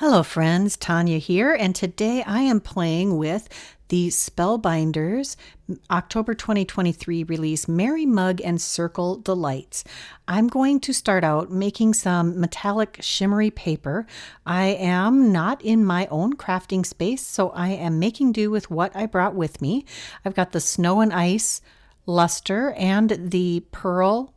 Hello friends, Tanya here, and today I am playing with the Spellbinders October 2023 release Merry Mug and Circle Delights. I'm going to start out making some metallic shimmery paper. I am not in my own crafting space, so I am making do with what I brought with me. I've got the snow and ice luster and the pearl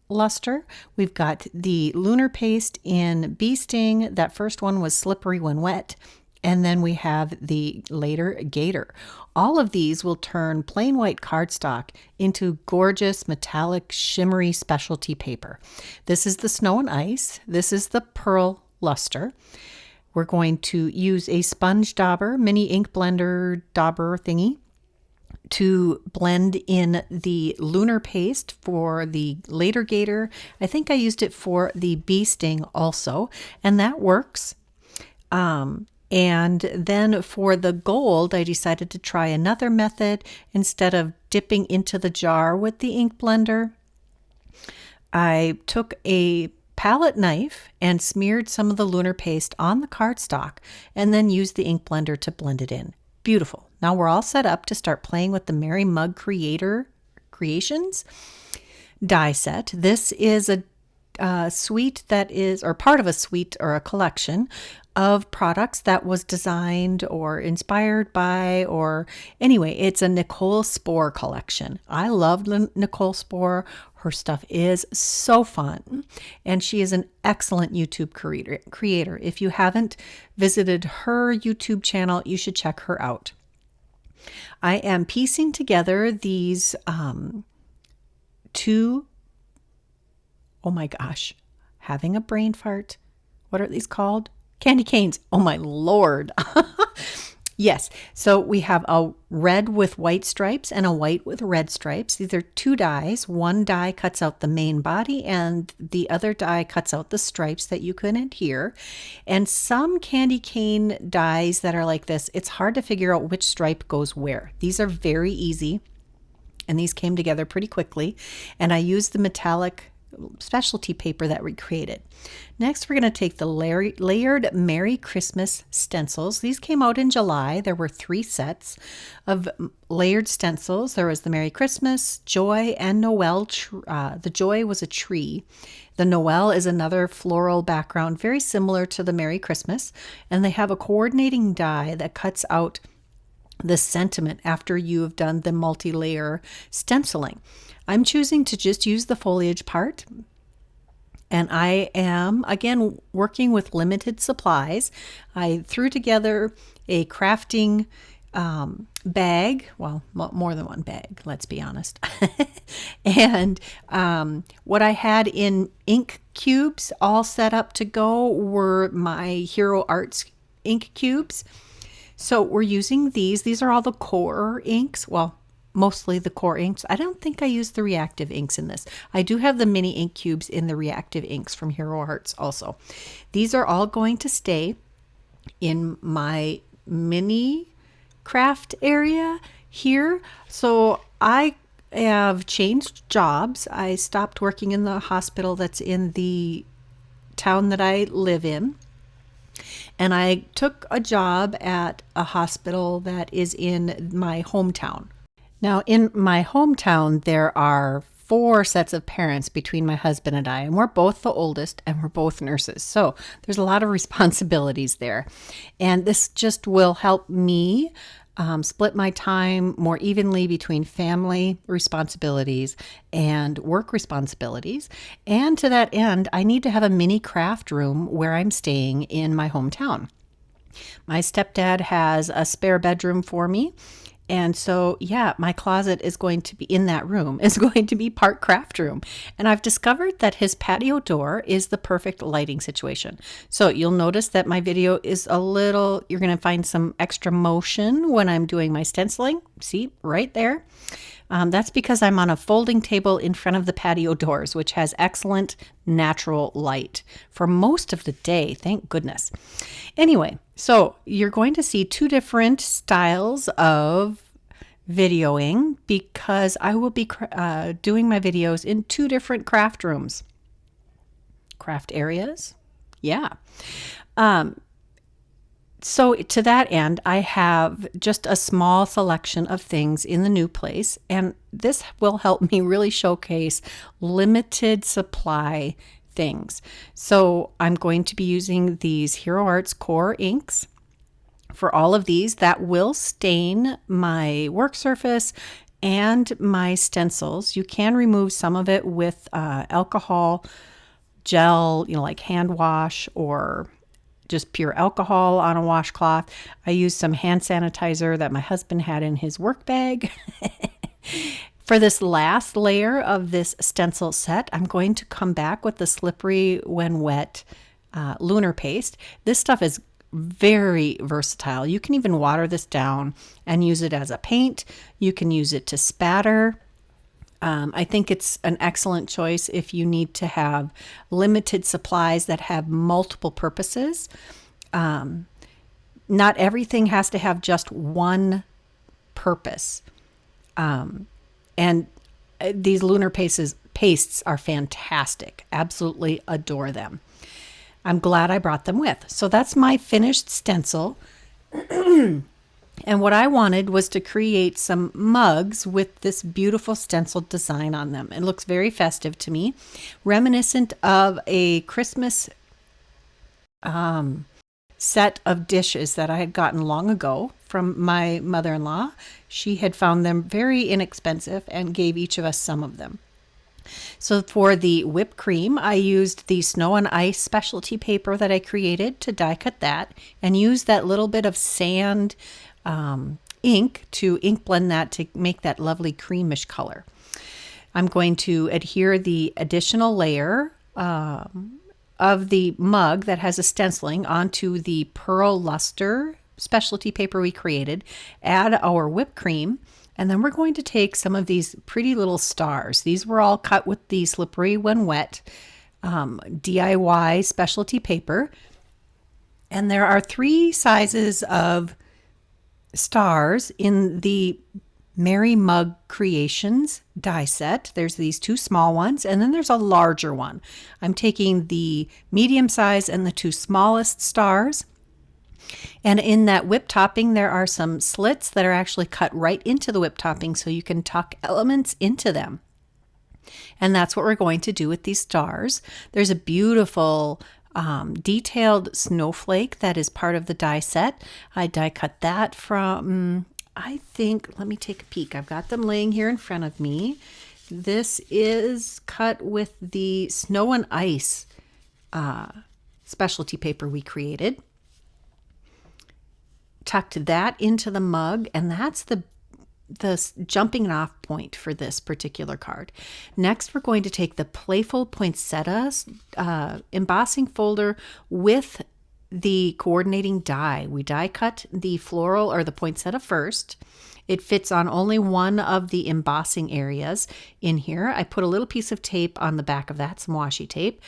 luster. We've got the lunar paste in bee sting. That first one was slippery when wet. And then we have the later gator. All of these will turn plain white cardstock into gorgeous metallic shimmery specialty paper. This is the snow and ice. This is the pearl luster. We're going to use a sponge dauber, mini ink blender dauber thingy, to blend in the lunar paste for the later gator. I think I used it for the bee sting also, and that works. And then for the gold, I decided to try another method. Instead of dipping into the jar with the ink blender, I took a palette knife and smeared some of the lunar paste on the cardstock and then used the ink blender to blend it in. Beautiful. Now we're all set up to start playing with the Merry Mug Creations die set. This is a suite that is, or part of a suite or a collection of products that was designed or inspired by, or anyway, it's a Nichol Spohr collection. I love Nichol Spohr. Her stuff is so fun, and she is an excellent YouTube creator. If you haven't visited her YouTube channel, you should check her out. I am piecing together these two, oh my gosh, having a brain fart. What are these called? Candy canes. Oh my Lord. Yes. So we have a red with white stripes and a white with red stripes. These are two dies. One die cuts out the main body and the other die cuts out the stripes that you can adhere. And some candy cane dies that are like this, it's hard to figure out which stripe goes where. These are very easy, and these came together pretty quickly. And I used the metallic specialty paper that we created. Next, we're going to take the layered Merry Christmas stencils. These came out in July. There were 3 sets of layered stencils. There was the Merry Christmas, Joy, and Noel. The Joy was a tree. The Noel is another floral background, very similar to the Merry Christmas. And they have a coordinating die that cuts out the sentiment after you have done the multi-layer stenciling. I'm choosing to just use the foliage part, and I am, again, working with limited supplies. I threw together a crafting bag, well, more than one bag, let's be honest. And what I had in ink cubes all set up to go were my Hero Arts ink cubes. So we're using these. These are all the core inks. Well, mostly the core inks. I don't think I used the reactive inks in this. I do have the mini ink cubes in the reactive inks from Hero Arts also. These are all going to stay in my mini craft area here. So I have changed jobs. I stopped working in the hospital that's in the town that I live in. And I took a job at a hospital that is in my hometown. Now, in my hometown, there are 4 sets of parents between my husband and I, and we're both the oldest and we're both nurses. So there's a lot of responsibilities there. And this just will help me split my time more evenly between family responsibilities and work responsibilities. And to that end, I need to have a mini craft room where I'm staying in my hometown. My stepdad has a spare bedroom for me. And so, yeah, my closet is going to be in that room, is going to be part craft room. And I've discovered that his patio door is the perfect lighting situation. So you'll notice that my video is a little, you're going to find some extra motion when I'm doing my stenciling. See, right there. That's because I'm on a folding table in front of the patio doors, which has excellent natural light for most of the day. Thank goodness. Anyway, so you're going to see 2 different styles of videoing because I will be doing my videos in 2 different craft rooms. Craft areas. Yeah. So to that end, I have just a small selection of things in the new place, and this will help me really showcase limited supply things. So I'm going to be using these Hero Arts Core inks for all of these that will stain my work surface and my stencils. You can remove some of it with alcohol gel, like hand wash or just pure alcohol on a washcloth. I used some hand sanitizer that my husband had in his work bag. For this last layer of this stencil set, I'm going to come back with the Slippery When Wet lunar paste. This stuff is very versatile. You can even water this down and use it as a paint. You can use it to spatter. I think it's an excellent choice if you need to have limited supplies that have multiple purposes. Not everything has to have just one purpose. And these lunar pastes are fantastic. Absolutely adore them. I'm glad I brought them with. So that's my finished stencil. And what I wanted was to create some mugs with this beautiful stenciled design on them. It looks very festive to me, reminiscent of a Christmas set of dishes that I had gotten long ago from my mother-in-law. She had found them very inexpensive and gave each of us some of them. So for the whipped cream, I used the snow and ice specialty paper that I created to die cut that, and use that little bit of sand ink to ink blend that to make that lovely creamish color. I'm going to adhere the additional layer of the mug that has a stenciling onto the pearl luster specialty paper we created, add our whipped cream, and then we're going to take some of these pretty little stars. These were all cut with the Slippery When Wet DIY specialty paper. And there are 3 sizes of stars in the Merry Mug Creations die set. There's these 2 small ones, and then there's a larger one. I'm taking the medium size and the 2 smallest stars. And in that whip topping, there are some slits that are actually cut right into the whip topping so you can tuck elements into them. And that's what we're going to do with these stars. There's a beautiful detailed snowflake that is part of the die set. I die cut that from, I think, let me take a peek. I've got them laying here in front of me. This is cut with the snow and ice specialty paper we created. Tucked that into the mug, and that's the jumping off point for this particular card. Next, we're going to take the Playful Poinsettas embossing folder with the coordinating die. We die cut the floral or the poinsettia first. It fits on only one of the embossing areas in here. I put a little piece of tape on the back of that, some washi tape,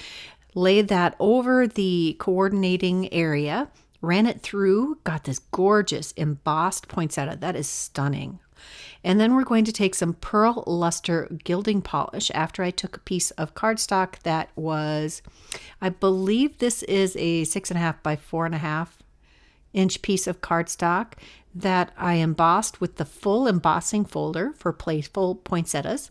laid that over the coordinating area, ran it through, got this gorgeous embossed poinsettia. That is stunning. And then we're going to take some pearl luster gilding polish after I took a piece of cardstock that was, I believe this is a 6.5 by 4.5 inch piece of cardstock that I embossed with the full embossing folder for Playful Poinsettas.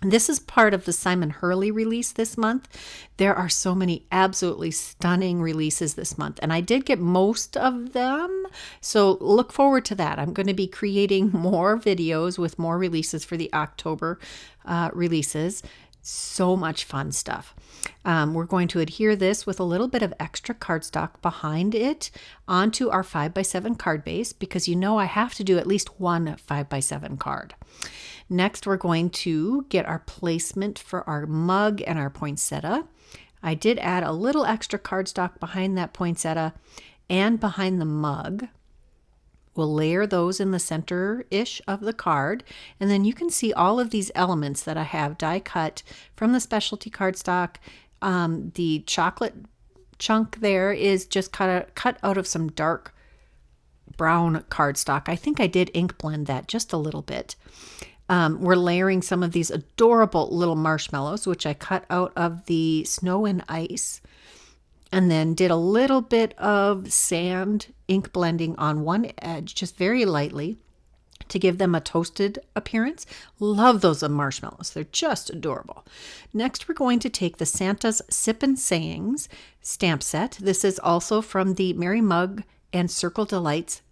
This is part of the Simon Hurley release this month. There are so many absolutely stunning releases this month, and I did get most of them, so look forward to that. I'm going to be creating more videos with more releases for the October releases. So much fun stuff. We're going to adhere this with a little bit of extra cardstock behind it onto our 5x7 card base, because I have to do at least one 5x7 card. Next, we're going to get our placement for our mug and our poinsettia. I did add a little extra cardstock behind that poinsettia and behind the mug. We'll layer those in the center-ish of the card, and then you can see all of these elements that I have die cut from the specialty cardstock. The chocolate chunk there is just cut out of some dark brown cardstock. I think I did ink blend that just a little bit. We're layering some of these adorable little marshmallows, which I cut out of the snow and ice and then did a little bit of sand ink blending on one edge, just very lightly, to give them a toasted appearance. Love those marshmallows. They're just adorable. Next, we're going to take the Santa's Sippin Sayings stamp set. This is also from the Merry Mug and Circle Delights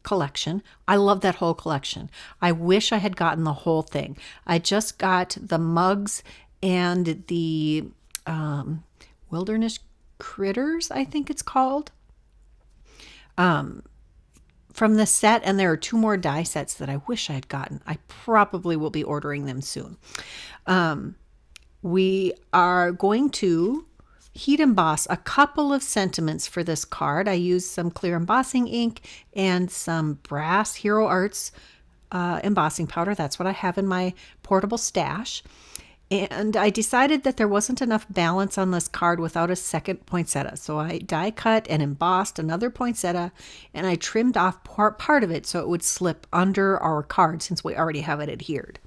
collection. I love that whole collection. I wish I had gotten the whole thing. I just got the mugs and the Wilderness Critters, I think it's called, from the set, and there are 2 more die sets that I wish I had gotten. I probably will be ordering them soon. We are going to heat emboss a couple of sentiments for this card. I used some clear embossing ink and some brass Hero Arts embossing powder. That's what I have in my portable stash. And I decided that there wasn't enough balance on this card without a second poinsettia. So I die cut and embossed another poinsettia, and I trimmed off part of it so it would slip under our card since we already have it adhered.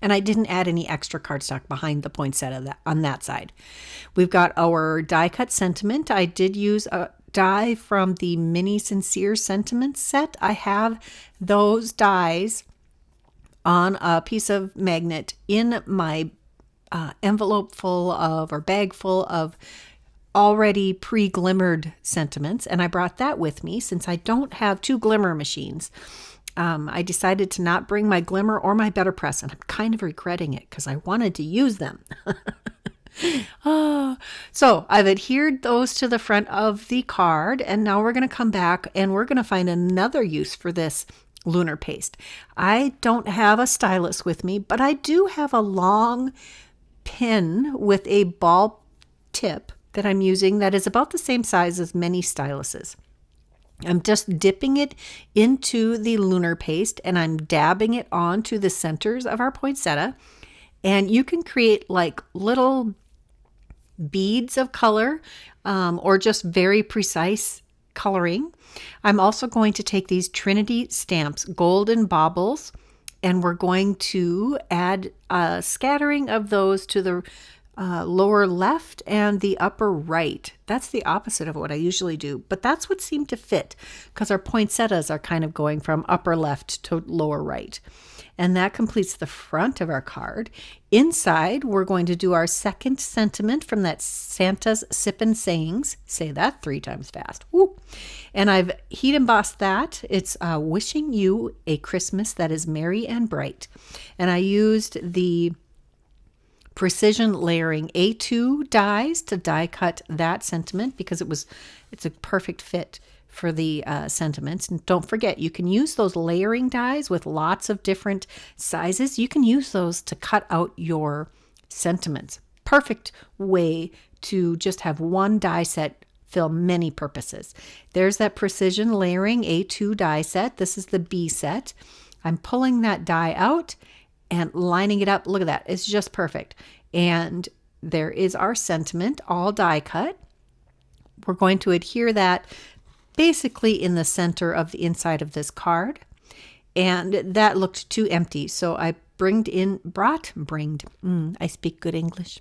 And I didn't add any extra cardstock behind the poinsettia on that side. We've got our die cut sentiment. I did use a die from the Mini Sincere Sentiment set. I have those dies on a piece of magnet in my envelope full of, or bag full of, already pre-glimmered sentiments, and I brought that with me since I don't have 2 glimmer machines. I decided to not bring my glimmer or my better press, and I'm kind of regretting it because I wanted to use them. So I've adhered those to the front of the card, and now we're going to come back and we're going to find another use for this lunar paste. I don't have a stylus with me, but I do have a long pin with a ball tip that I'm using that is about the same size as many styluses. I'm just dipping it into the lunar paste and I'm dabbing it onto the centers of our poinsettia. And you can create like little beads of color or just very precise coloring. I'm also going to take these Trinity stamps, golden baubles, and we're going to add a scattering of those to the lower left and the upper right. That's the opposite of what I usually do, but that's what seemed to fit because our poinsettias are kind of going from upper left to lower right. And that completes the front of our card. Inside, we're going to do our second sentiment from that Santa's Sippin Sayings. Say that 3 times fast. Woo. And I've heat embossed that. It's wishing you a Christmas that is merry and bright. And I used the precision layering A2 dies to die cut that sentiment because it's a perfect fit for the sentiments. And don't forget, you can use those layering dies with lots of different sizes. You can use those to cut out your sentiments. Perfect way to just have one die set fill many purposes. There's that precision layering A2 die set. This is the B set. I'm pulling that die out and lining it up. Look at that. It's just perfect. And there is our sentiment, all die cut. We're going to adhere that basically in the center of the inside of this card. And that looked too empty. So I I speak good English.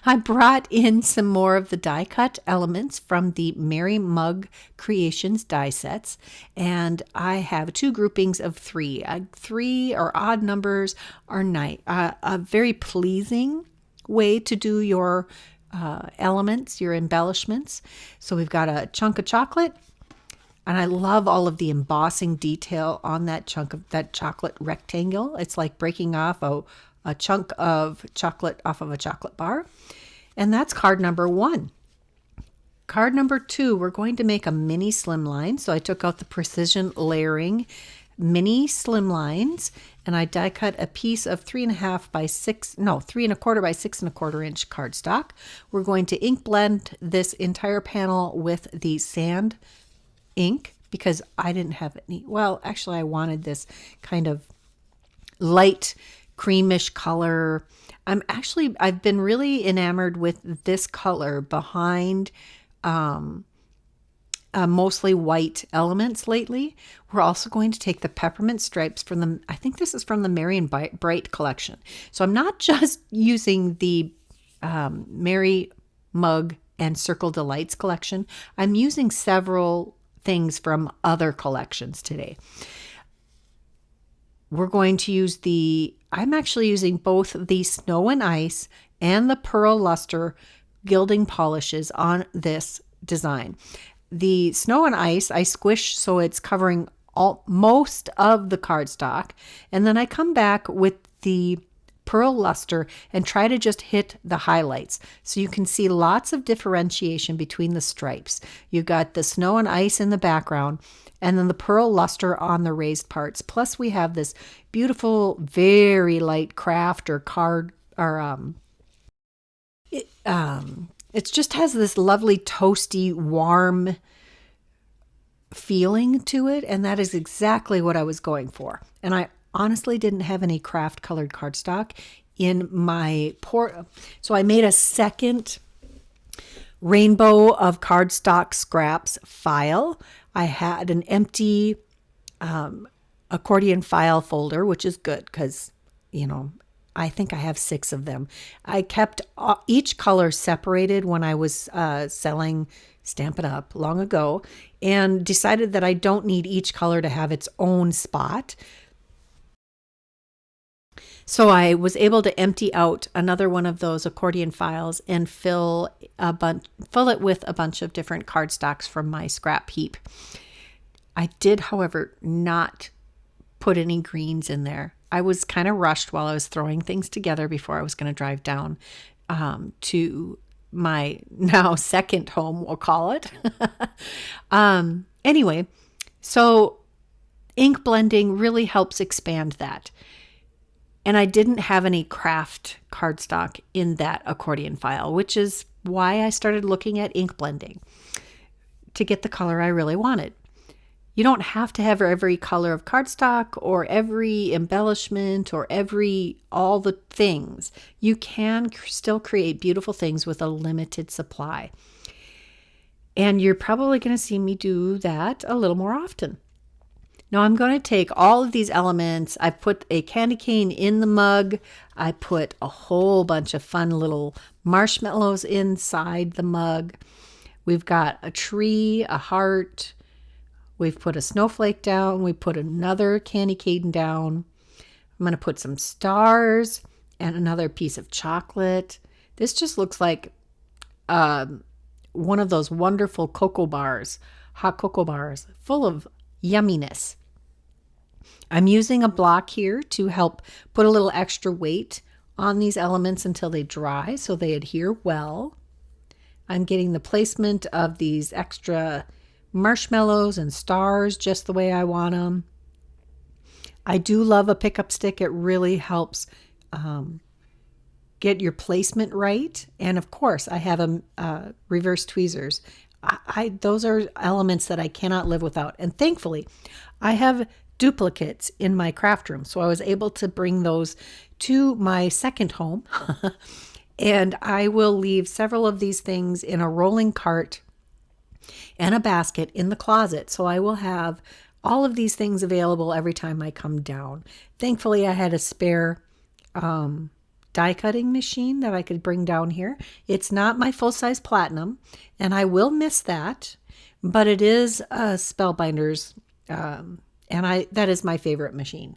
I brought in some more of the die cut elements from the Merry Mug Creations die sets. And I have 2 groupings of 3. 3 or odd numbers are nice. A very pleasing way to do your elements, your embellishments. So we've got a chunk of chocolate, and I love all of the embossing detail on that chunk of that chocolate rectangle. It's like breaking off a chunk of chocolate off of a chocolate bar. And that's card number 1. Card number 2, we're going to make a mini slimline. So I took out the precision layering mini slimlines, and I die cut a piece of 3.25 by 3.25 by 6.25 inch cardstock. We're going to ink blend this entire panel with the sand ink because I didn't have any. Well, actually, I wanted this kind of light creamish color. I've been really enamored with this color behind mostly white elements lately. We're also going to take the peppermint stripes from I think this is from the Merry and Bright collection. So I'm not just using the Merry mug and Circle Delights collection. I'm using several things from other collections today. We're going to use I'm actually using both the Snow and Ice and the Pearl Luster gilding polishes on this design. The Snow and Ice, I squish so it's covering most of the cardstock. And then I come back with the Pearl Luster and try to just hit the highlights. So you can see lots of differentiation between the stripes. You've got the Snow and Ice in the background and then the Pearl Luster on the raised parts. Plus we have this beautiful, very light craft or card, or it just has this lovely toasty, warm feeling to it. And that is exactly what I was going for. And I honestly didn't have any craft colored cardstock in my so I made a second rainbow of cardstock scraps file. I had an empty accordion file folder, which is good because, I think I have 6 of them. I kept each color separated when I was selling Stampin' Up! Long ago and decided that I don't need each color to have its own spot. So I was able to empty out another one of those accordion files and fill it with a bunch of different cardstocks from my scrap heap. I did, however, not put any greens in there. I was kind of rushed while I was throwing things together before I was going to drive down to my now second home, we'll call it. Anyway, so ink blending really helps expand that. And I didn't have any craft cardstock in that accordion file, which is why I started looking at ink blending to get the color I really wanted. You don't have to have every color of cardstock or every embellishment or all the things. You can still create beautiful things with a limited supply. And you're probably going to see me do that a little more often. Now I'm going to take all of these elements. I put a candy cane in the mug. I put a whole bunch of fun little marshmallows inside the mug. We've got a tree, a heart. We've put a snowflake down. We put another candy cane down. I'm going to put some stars and another piece of chocolate. This just looks like one of those wonderful cocoa bars, hot cocoa bars, full of yumminess. I'm using a block here to help put a little extra weight on these elements until they dry so they adhere well. I'm getting the placement of these extra marshmallows and stars just the way I want them. I do love a pickup stick. It really helps get your placement right. And of course, I have reverse tweezers. Those are elements that I cannot live without. And thankfully, I have duplicates in my craft room. So I was able to bring those to my second home. And I will leave several of these things in a rolling cart and a basket in the closet. So I will have all of these things available every time I come down. Thankfully, I had a spare die cutting machine that I could bring down here. It's not my full-size platinum, and I will miss that, but it is a Spellbinders, and that is my favorite machine.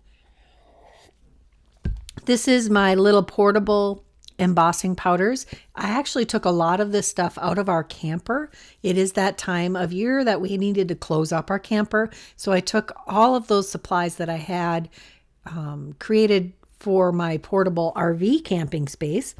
This is my little portable embossing powders. I actually took a lot of this stuff out of our camper. It is that time of year that we needed to close up our camper. So I took all of those supplies that I had created for my portable RV camping space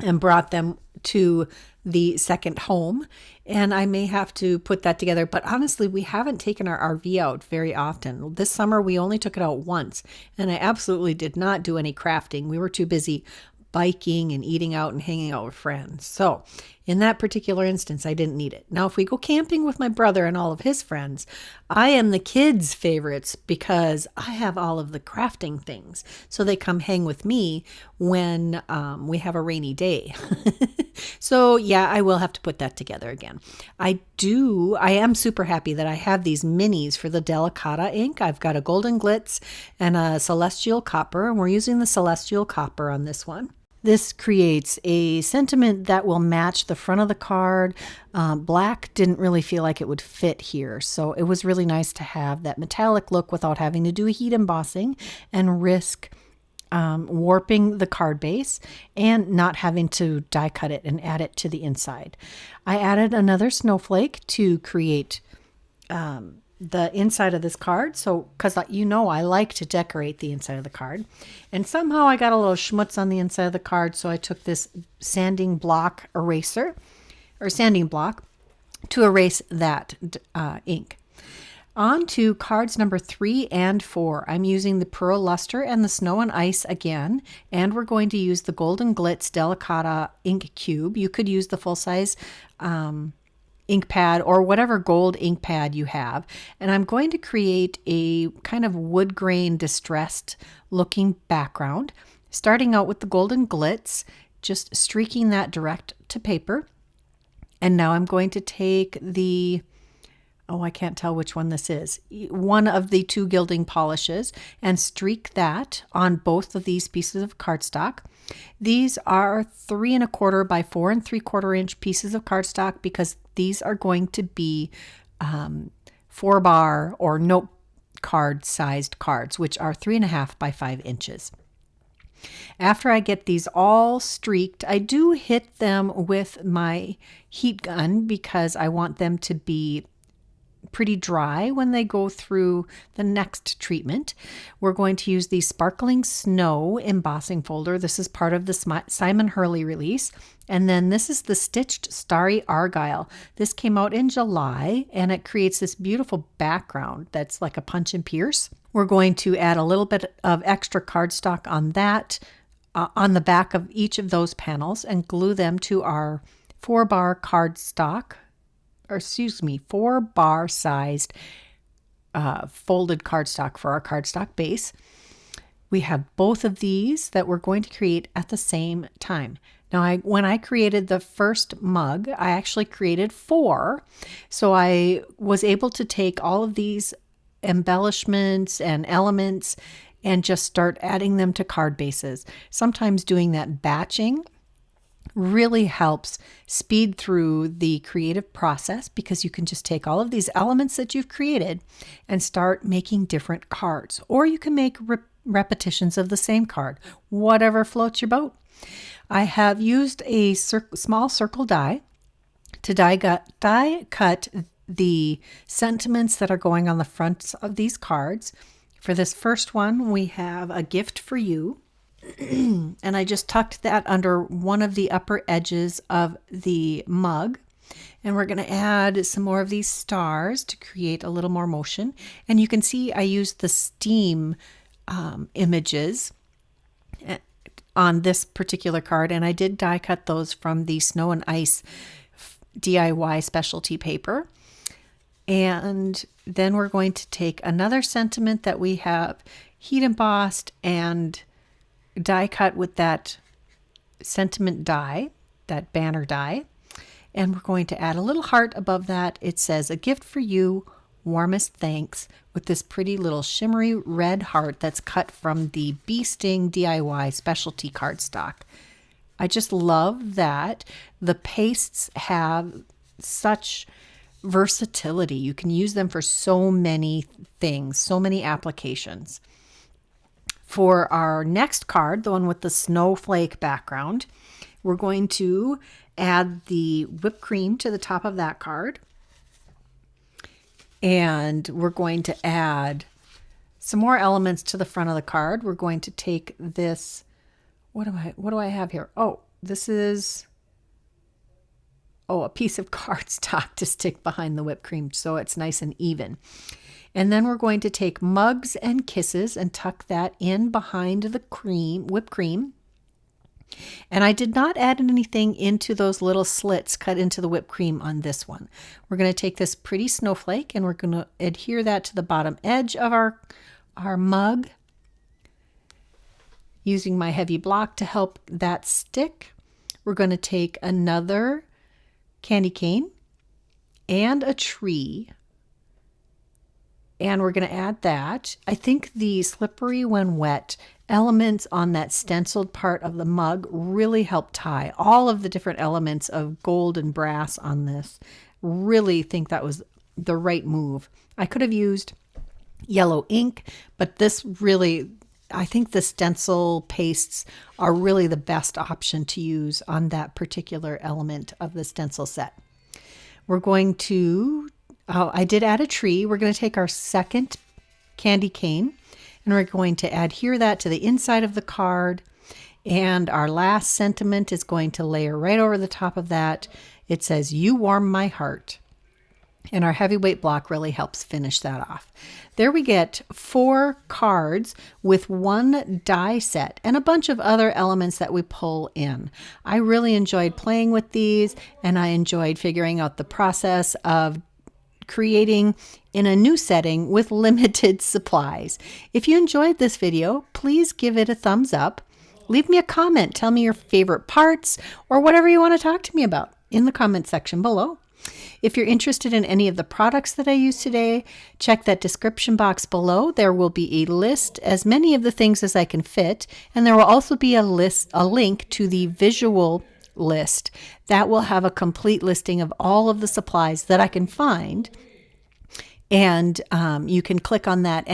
and brought them to the second home. And I may have to put that together. But honestly, we haven't taken our RV out very often. This summer, we only took it out once. And I absolutely did not do any crafting. We were too busy biking and eating out and hanging out with friends. So in that particular instance, I didn't need it. Now, if we go camping with my brother and all of his friends, I am the kids' favorites because I have all of the crafting things. So they come hang with me when we have a rainy day. So yeah, I will have to put that together again. I am super happy that I have these minis for the Delicata ink. I've got a Golden Glitz and a Celestial Copper, and we're using the Celestial Copper on this one. This creates a sentiment that will match the front of the card. Black didn't really feel like it would fit here, so it was really nice to have that metallic look without having to do a heat embossing and risk warping the card base and not having to die cut it and add it to the inside. I added another snowflake to create the inside of this card. So, because I like to decorate the inside of the card. And somehow I got a little schmutz on the inside of the card. So I took this sanding block eraser or sanding block to erase that ink. On to cards number 3 and 4. I'm using the Pearl Luster and the Snow and Ice again, and we're going to use the Golden Glitz Delicata ink cube. You could use the full-size ink pad or whatever gold ink pad you have. And I'm going to create a kind of wood grain distressed looking background, starting out with the Golden Glitz, just streaking that direct to paper. And now I'm going to take the I can't tell which one this is. One of the 2 gilding polishes and streak that on both of these pieces of cardstock. These are 3 1/4 by 4 3/4 inch pieces of cardstock because these are going to be 4-bar or note card sized cards, which are 3 1/2 by 5 inches. After I get these all streaked, I do hit them with my heat gun because I want them to be pretty dry when they go through the next treatment. We're going to use the Sparkling Snow embossing folder. This is part of the Simon Hurley release. And then this is the Stitched Starry Argyle. This came out in July and it creates this beautiful background that's like a punch and pierce. We're going to add a little bit of extra cardstock on that, on the back of each of those panels and glue them to our 4-bar cardstock. 4-bar sized folded cardstock for our cardstock base. We have both of these that we're going to create at the same time. Now, when I created the first mug, I actually created 4. So I was able to take all of these embellishments and elements and just start adding them to card bases. Sometimes doing that batching really helps speed through the creative process because you can just take all of these elements that you've created and start making different cards. Or you can make repetitions of the same card, whatever floats your boat. I have used a small circle die to die cut the sentiments that are going on the fronts of these cards. For this first one, we have a gift for you. And I just tucked that under one of the upper edges of the mug. And we're going to add some more of these stars to create a little more motion. And you can see I used the steam images on this particular card. And I did die cut those from the Snow and Ice DIY specialty paper. And then we're going to take another sentiment that we have heat embossed and die cut with that sentiment die, that banner die. And we're going to add a little heart above that. It says, "A gift for you, warmest thanks," with this pretty little shimmery red heart that's cut from the Bee Sting DIY specialty cardstock. I just love that the pastes have such versatility. You can use them for so many things, so many applications. For our next card, the one with the snowflake background, we're going to add the whipped cream to the top of that card. And we're going to add some more elements to the front of the card. We're going to take this, what do I have here? Oh, this is a piece of cardstock to stick behind the whipped cream so it's nice and even. And then we're going to take Mugs and Kisses and tuck that in behind the whipped cream. And I did not add anything into those little slits cut into the whipped cream on this one. We're going to take this pretty snowflake and we're going to adhere that to the bottom edge of our mug, using my heavy block to help that stick. We're going to take another candy cane and a tree And we're going to add that. I think the slippery when wet elements on that stenciled part of the mug really help tie all of the different elements of gold and brass on this. Really think that was the right move. I could have used yellow ink, but this really, I think the stencil pastes are really the best option to use on that particular element of the stencil set. We're going to, I did add a tree. We're going to take our second candy cane and we're going to adhere that to the inside of the card. And our last sentiment is going to layer right over the top of that. It says, "You warm my heart." And our heavyweight block really helps finish that off. There we get 4 cards with 1 die set and a bunch of other elements that we pull in. I really enjoyed playing with these, and I enjoyed figuring out the process of creating in a new setting with limited supplies. If you enjoyed this video, please give it a thumbs up. Leave me a comment. Tell me your favorite parts or whatever you want to talk to me about in the comment section below. If you're interested in any of the products that I use today, check that description box below. There will be a list, as many of the things as I can fit, and there will also be a link to the visual list that will have a complete listing of all of the supplies that I can find. And you can click on that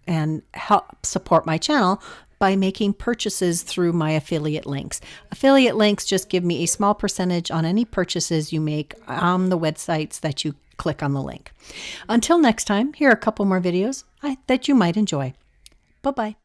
and help support my channel by making purchases through my affiliate links. Affiliate links just give me a small percentage on any purchases you make on the websites that you click on the link. Until next time, here are a couple more videos that you might enjoy. Bye-bye.